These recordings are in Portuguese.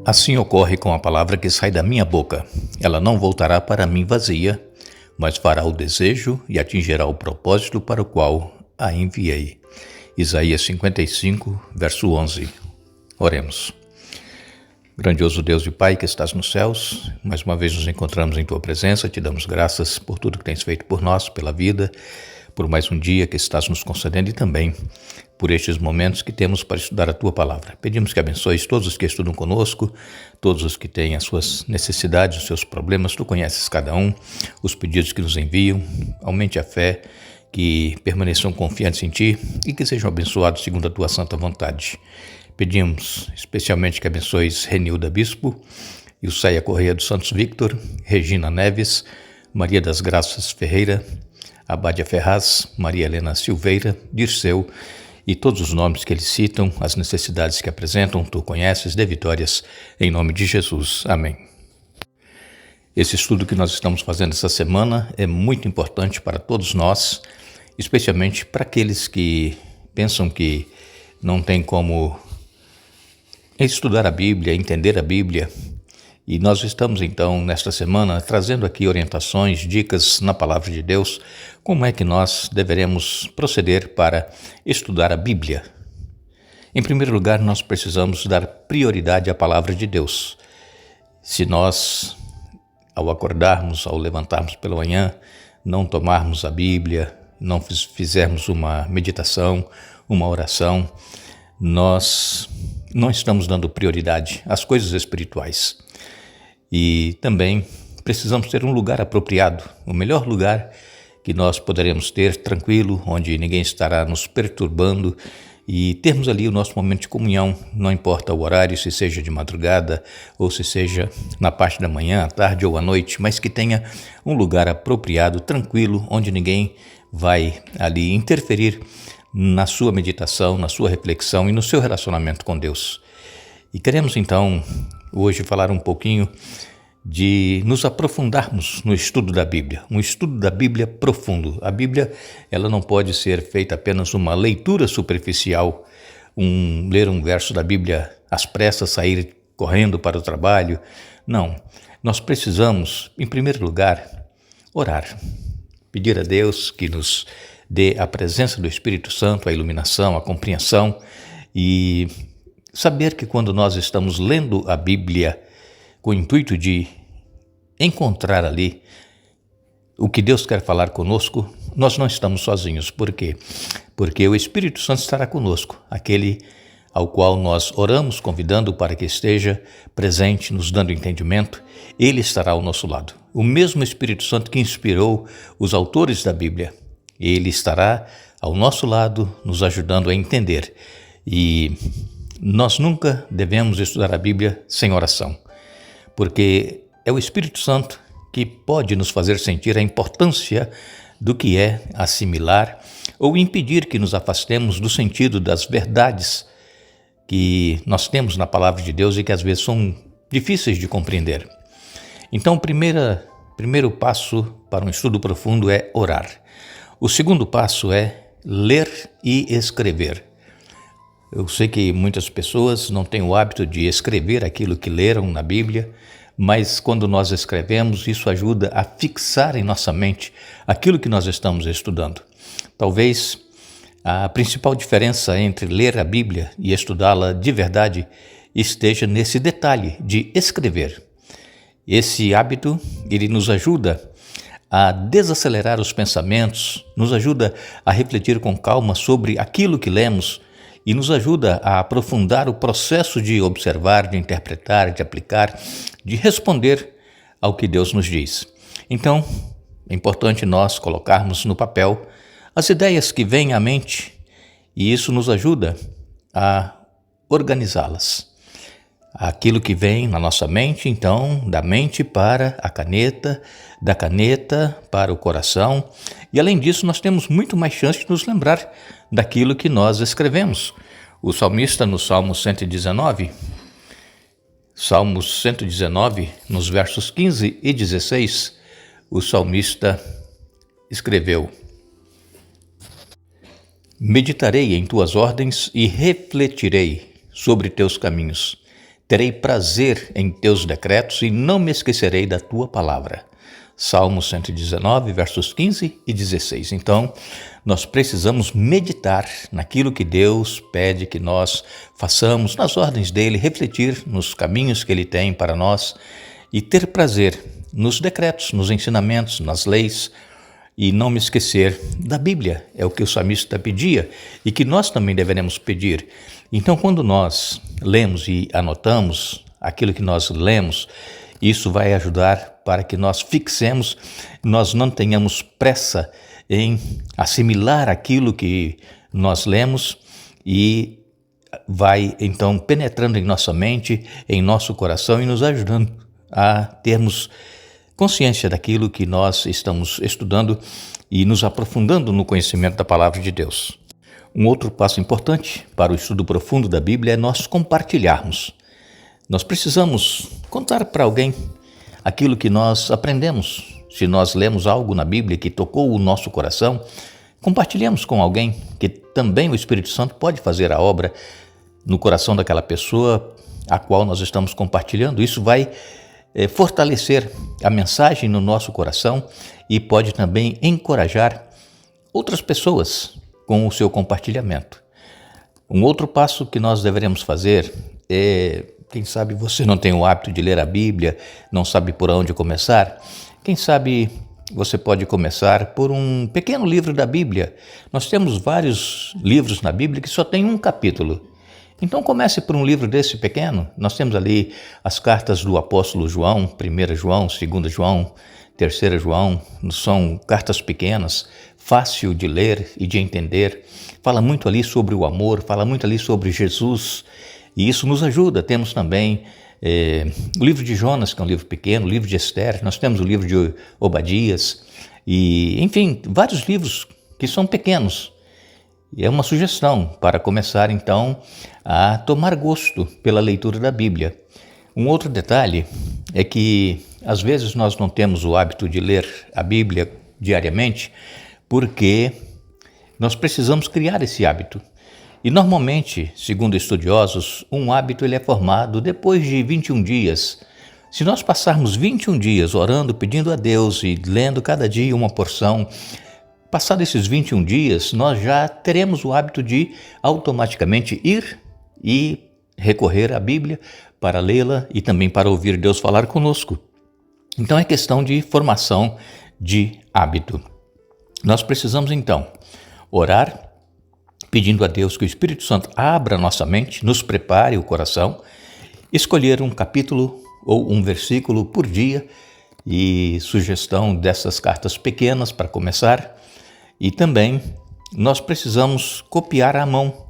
Assim ocorre com a palavra que sai da minha boca. Ela não voltará para mim vazia, mas fará o desejo e atingirá o propósito para o qual a enviei. Isaías 55, verso 11. Oremos. Grandioso Deus e Pai que estás nos céus, mais uma vez nos encontramos em Tua presença, te damos graças por tudo que tens feito por nós, pela vida, por mais um dia que estás nos concedendo e também por estes momentos que temos para estudar a Tua Palavra. Pedimos que abençoes todos os que estudam conosco, todos os que têm as suas necessidades, os seus problemas, Tu conheces cada um, os pedidos que nos enviam, aumente a fé, que permaneçam confiantes em Ti e que sejam abençoados segundo a Tua santa vontade. Pedimos especialmente que abençoes Renilda Bispo, Ilceia Correia dos Santos Victor, Regina Neves, Maria das Graças Ferreira, Abádia Ferraz, Maria Helena Silveira, Dirceu e todos os nomes que eles citam, as necessidades que apresentam, Tu conheces, dê vitórias, em nome de Jesus. Amém. Esse estudo que nós estamos fazendo essa semana é muito importante para todos nós, especialmente para aqueles que pensam que não tem como estudar a Bíblia, entender a Bíblia. E nós estamos então nesta semana trazendo aqui orientações, dicas na Palavra de Deus, como é que nós deveremos proceder para estudar a Bíblia. Em primeiro lugar, nós precisamos dar prioridade à Palavra de Deus. Se nós, ao acordarmos, ao levantarmos pela manhã, não tomarmos a Bíblia, não fizermos uma meditação, uma oração, nós não estamos dando prioridade às coisas espirituais. E também precisamos ter um lugar apropriado, o melhor lugar que nós poderemos ter, tranquilo, onde ninguém estará nos perturbando e termos ali o nosso momento de comunhão, não importa o horário, se seja de madrugada ou se seja na parte da manhã, à tarde ou à noite, mas que tenha um lugar apropriado, tranquilo, onde ninguém vai ali interferir na sua meditação, na sua reflexão e no seu relacionamento com Deus. E queremos então hoje falar um pouquinho de nos aprofundarmos no estudo da Bíblia, um estudo da Bíblia profundo. A Bíblia, ela não pode ser feita apenas uma leitura superficial, ler um verso da Bíblia às pressas, sair correndo para o trabalho. Não, nós precisamos, em primeiro lugar, orar, pedir a Deus que nos dê a presença do Espírito Santo, a iluminação, a compreensão e saber que quando nós estamos lendo a Bíblia com o intuito de encontrar ali o que Deus quer falar conosco, nós não estamos sozinhos. Por quê? Porque o Espírito Santo estará conosco, aquele ao qual nós oramos, convidando para que esteja presente, nos dando entendimento, ele estará ao nosso lado. O mesmo Espírito Santo que inspirou os autores da Bíblia, ele estará ao nosso lado, nos ajudando a entender. E nós nunca devemos estudar a Bíblia sem oração, porque é o Espírito Santo que pode nos fazer sentir a importância do que é assimilar ou impedir que nos afastemos do sentido das verdades que nós temos na Palavra de Deus e que às vezes são difíceis de compreender. Então, o primeiro passo para um estudo profundo é orar. O segundo passo é ler e escrever. Eu sei que muitas pessoas não têm o hábito de escrever aquilo que leram na Bíblia, mas quando nós escrevemos, isso ajuda a fixar em nossa mente aquilo que nós estamos estudando. Talvez a principal diferença entre ler a Bíblia e estudá-la de verdade esteja nesse detalhe de escrever. Esse hábito, ele nos ajuda a desacelerar os pensamentos, nos ajuda a refletir com calma sobre aquilo que lemos e nos ajuda a aprofundar o processo de observar, de interpretar, de aplicar, de responder ao que Deus nos diz. Então, é importante nós colocarmos no papel as ideias que vêm à mente e isso nos ajuda a organizá-las. Aquilo que vem na nossa mente, então, da mente para a caneta, da caneta para o coração. E além disso, nós temos muito mais chance de nos lembrar daquilo que nós escrevemos. O salmista no Salmo 119, nos versos 15 e 16, o salmista escreveu: Meditarei em tuas ordens e refletirei sobre teus caminhos. Terei prazer em teus decretos e não me esquecerei da tua palavra. Salmo 119, versos 15 e 16. Então, nós precisamos meditar naquilo que Deus pede que nós façamos, nas ordens dele, refletir nos caminhos que ele tem para nós e ter prazer nos decretos, nos ensinamentos, nas leis, e não me esquecer da Bíblia. É o que o salmista pedia e que nós também deveremos pedir. Então, quando nós lemos e anotamos aquilo que nós lemos, isso vai ajudar para que nós fixemos, nós não tenhamos pressa em assimilar aquilo que nós lemos e vai então penetrando em nossa mente, em nosso coração e nos ajudando a termos consciência daquilo que nós estamos estudando e nos aprofundando no conhecimento da palavra de Deus. Um outro passo importante para o estudo profundo da Bíblia é nós compartilharmos. Nós precisamos contar para alguém aquilo que nós aprendemos. Se nós lemos algo na Bíblia que tocou o nosso coração, compartilhemos com alguém, que também o Espírito Santo pode fazer a obra no coração daquela pessoa a qual nós estamos compartilhando. Isso vai fortalecer a mensagem no nosso coração e pode também encorajar outras pessoas com o seu compartilhamento. Um outro passo que nós deveremos fazer é, quem sabe você não tem o hábito de ler a Bíblia, não sabe por onde começar, quem sabe você pode começar por um pequeno livro da Bíblia. Nós temos vários livros na Bíblia que só tem um capítulo. Então comece por um livro desse pequeno. Nós temos ali as cartas do apóstolo João, 1 João, 2 João, 3 João. São cartas pequenas, fácil de ler e de entender. Fala muito ali sobre o amor, fala muito ali sobre Jesus. E isso nos ajuda. Temos também o livro de Jonas, que é um livro pequeno, o livro de Esther. Nós temos o livro de Obadias. E, enfim, vários livros que são pequenos. E é uma sugestão para começar, então, a tomar gosto pela leitura da Bíblia. Um outro detalhe é que, às vezes, nós não temos o hábito de ler a Bíblia diariamente, porque nós precisamos criar esse hábito. E, normalmente, segundo estudiosos, um hábito ele é formado depois de 21 dias. Se nós passarmos 21 dias orando, pedindo a Deus e lendo cada dia uma porção, passados esses 21 dias, nós já teremos o hábito de automaticamente ir e recorrer à Bíblia para lê-la e também para ouvir Deus falar conosco. Então é questão de formação de hábito. Nós precisamos então orar, pedindo a Deus que o Espírito Santo abra nossa mente, nos prepare o coração, escolher um capítulo ou um versículo por dia e sugestão dessas cartas pequenas para começar. E também nós precisamos copiar à mão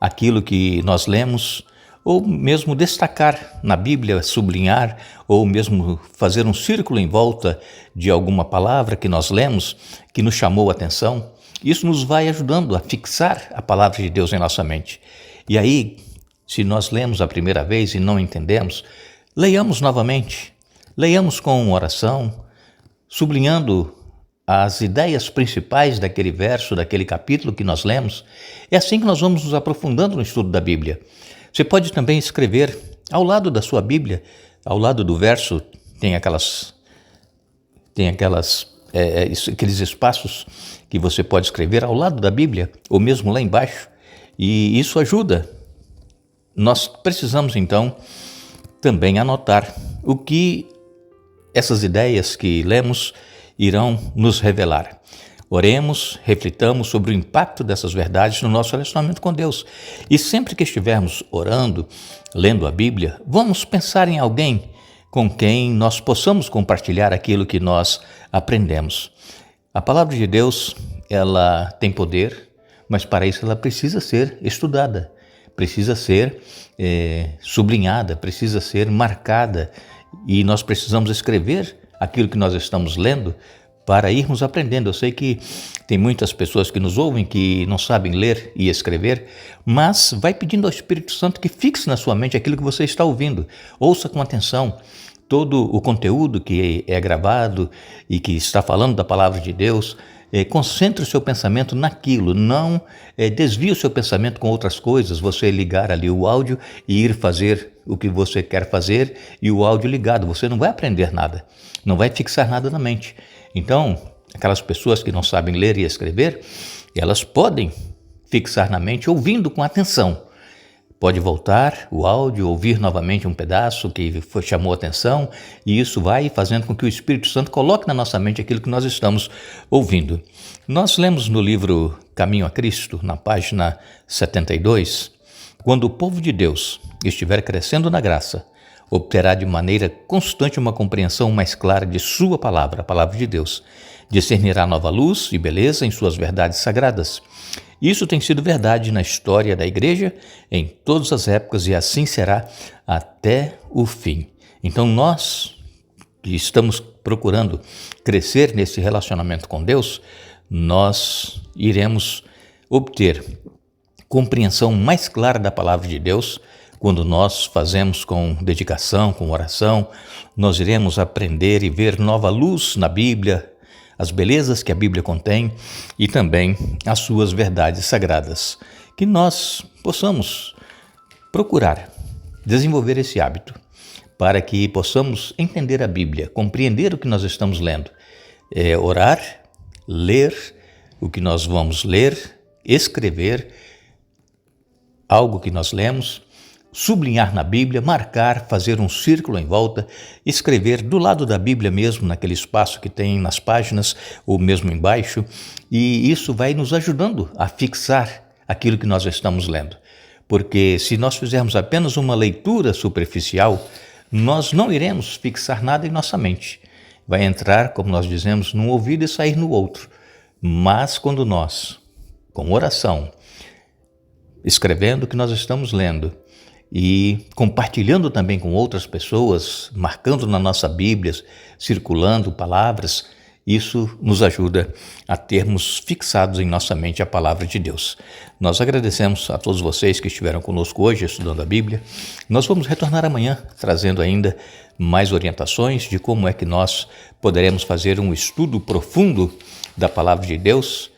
aquilo que nós lemos, ou mesmo destacar na Bíblia, sublinhar, ou mesmo fazer um círculo em volta de alguma palavra que nós lemos, que nos chamou a atenção. Isso nos vai ajudando a fixar a palavra de Deus em nossa mente. E aí, se nós lemos a primeira vez e não entendemos, leiamos novamente, leiamos com oração, sublinhando as ideias principais daquele verso, daquele capítulo que nós lemos. É assim que nós vamos nos aprofundando no estudo da Bíblia. Você pode também escrever ao lado da sua Bíblia, ao lado do verso, tem aqueles espaços que você pode escrever ao lado da Bíblia, ou mesmo lá embaixo, e isso ajuda. Nós precisamos, então, também anotar o que essas ideias que lemos irão nos revelar. Oremos, reflitamos sobre o impacto dessas verdades no nosso relacionamento com Deus. E sempre que estivermos orando, lendo a Bíblia, vamos pensar em alguém com quem nós possamos compartilhar aquilo que nós aprendemos. A palavra de Deus, ela tem poder, mas para isso ela precisa ser estudada, precisa ser sublinhada, precisa ser marcada. E nós precisamos escrever aquilo que nós estamos lendo para irmos aprendendo. Eu sei que tem muitas pessoas que nos ouvem que não sabem ler e escrever, mas vai pedindo ao Espírito Santo que fixe na sua mente aquilo que você está ouvindo. Ouça com atenção todo o conteúdo que é gravado e que está falando da palavra de Deus. concentre o seu pensamento naquilo, não desvie o seu pensamento com outras coisas, você ligar ali o áudio e ir fazer o que você quer fazer e o áudio ligado, você não vai aprender nada, não vai fixar nada na mente. Então, aquelas pessoas que não sabem ler e escrever, elas podem fixar na mente ouvindo com atenção. Pode voltar o áudio, ouvir novamente um pedaço que chamou a atenção, e isso vai fazendo com que o Espírito Santo coloque na nossa mente aquilo que nós estamos ouvindo. Nós lemos no livro Caminho a Cristo, na página 72, quando o povo de Deus estiver crescendo na graça, obterá de maneira constante uma compreensão mais clara de sua palavra, a palavra de Deus. Discernirá nova luz e beleza em suas verdades sagradas. Isso tem sido verdade na história da igreja em todas as épocas e assim será até o fim. Então nós que estamos procurando crescer nesse relacionamento com Deus, nós iremos obter compreensão mais clara da palavra de Deus. Quando nós fazemos com dedicação, com oração, nós iremos aprender e ver nova luz na Bíblia, as belezas que a Bíblia contém e também as suas verdades sagradas. Que nós possamos procurar desenvolver esse hábito para que possamos entender a Bíblia, compreender o que nós estamos lendo, orar, ler o que nós vamos ler, escrever algo que nós lemos, sublinhar na Bíblia, marcar, fazer um círculo em volta, escrever do lado da Bíblia mesmo, naquele espaço que tem nas páginas, ou mesmo embaixo, e isso vai nos ajudando a fixar aquilo que nós estamos lendo. Porque se nós fizermos apenas uma leitura superficial, nós não iremos fixar nada em nossa mente. Vai entrar, como nós dizemos, num ouvido e sair no outro. Mas quando nós, com oração, escrevendo o que nós estamos lendo e compartilhando também com outras pessoas, marcando na nossa Bíblia, circulando palavras, isso nos ajuda a termos fixados em nossa mente a palavra de Deus. Nós agradecemos a todos vocês que estiveram conosco hoje estudando a Bíblia. Nós vamos retornar amanhã trazendo ainda mais orientações de como é que nós poderemos fazer um estudo profundo da palavra de Deus.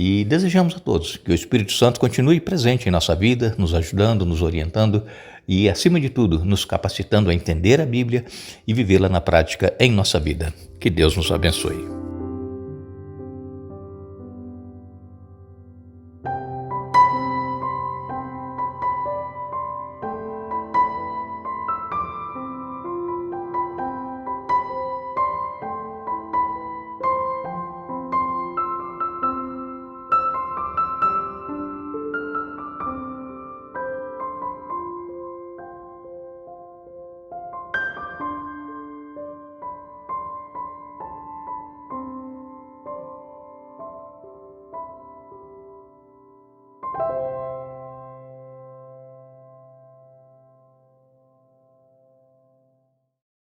E desejamos a todos que o Espírito Santo continue presente em nossa vida, nos ajudando, nos orientando e, acima de tudo, nos capacitando a entender a Bíblia e vivê-la na prática em nossa vida. Que Deus nos abençoe.